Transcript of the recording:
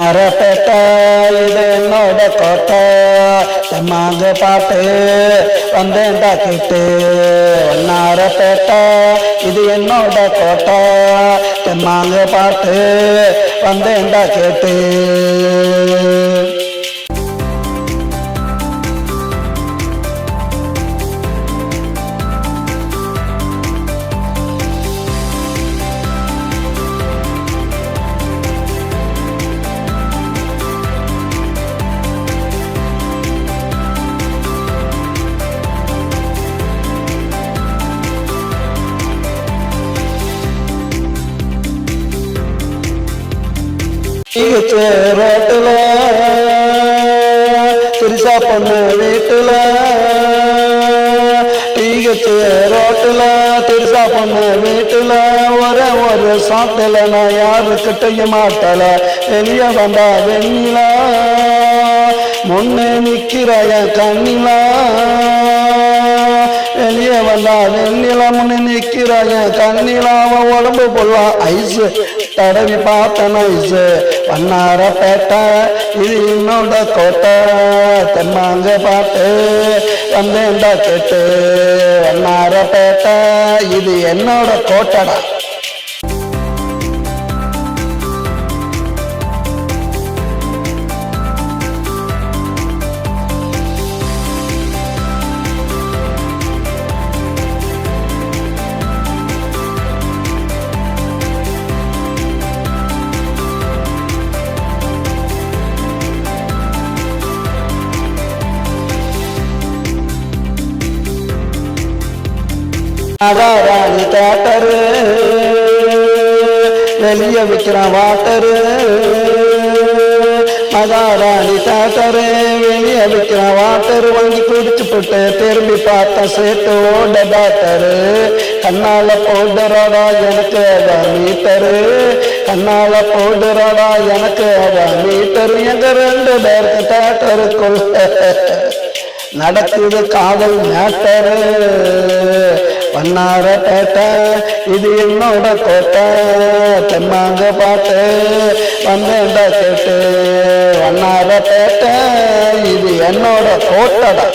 அரப்பேட்டை இது என்னோட கோட்டை தெம்மாங்க பாட்டு வந்தேன்டா கேட்டு. வண்ணாரப்பேட்டை இது என்னோட கோட்டை தெம்மாங்க பாட்டு வந்தேன்டா கேட்டு. ரோட்டுல திருசா பொண்ணு வீட்டுல ரோட்டுல திருசா பொண்ணு வீட்டுல ஒரு சாப்பிடல நான் யாருக்கிட்டையும் மாட்டல. வெளிய வந்தா வெண்ணிலா முன்னே நிக்கிறாய கண்ணிலா. வெளியே வந்தா வெண்ணிலா முன்னே நிக்கிறாய கண்ணிலாவ உடம்பு பொல்லா ஐஸ் தடவி பார்த்தன ஐஸ். வண்ணாரப்பேட்டை இது என்னோட கோட்டை தெம்மாங்க பாட்டு வந்தேன்டா கேட்டு. வண்ணாரப்பேட்டை இது என்னோட கோட்டடா. மகாராணி தேட்டரு வெளிய விற்கிறான் வாட்டரு. மகாராணி தேட்டரு வெளிய விற்கிறான் வாட்டரு. வாங்கி குடிச்சு போட்டு திரும்பி பார்த்த சேட்டு ஓட டாக்டரு. கண்ணால போடுறாடா எனக்கு மீட்டரு. கண்ணால போடுறாடா எனக்கு மீட்டரு. எங்க 2 பேருக்கு தேட்டருக்குள் நடக்குது காதல் மேட்டரு. வண்ணாரப்பேட்டை இது என்னோட கோட்டை தெம்மாங்க பாட்டு வந்தேன்டா கேட்டு. வண்ணாரப்பேட்டை இது என்னோட கோட்டடா.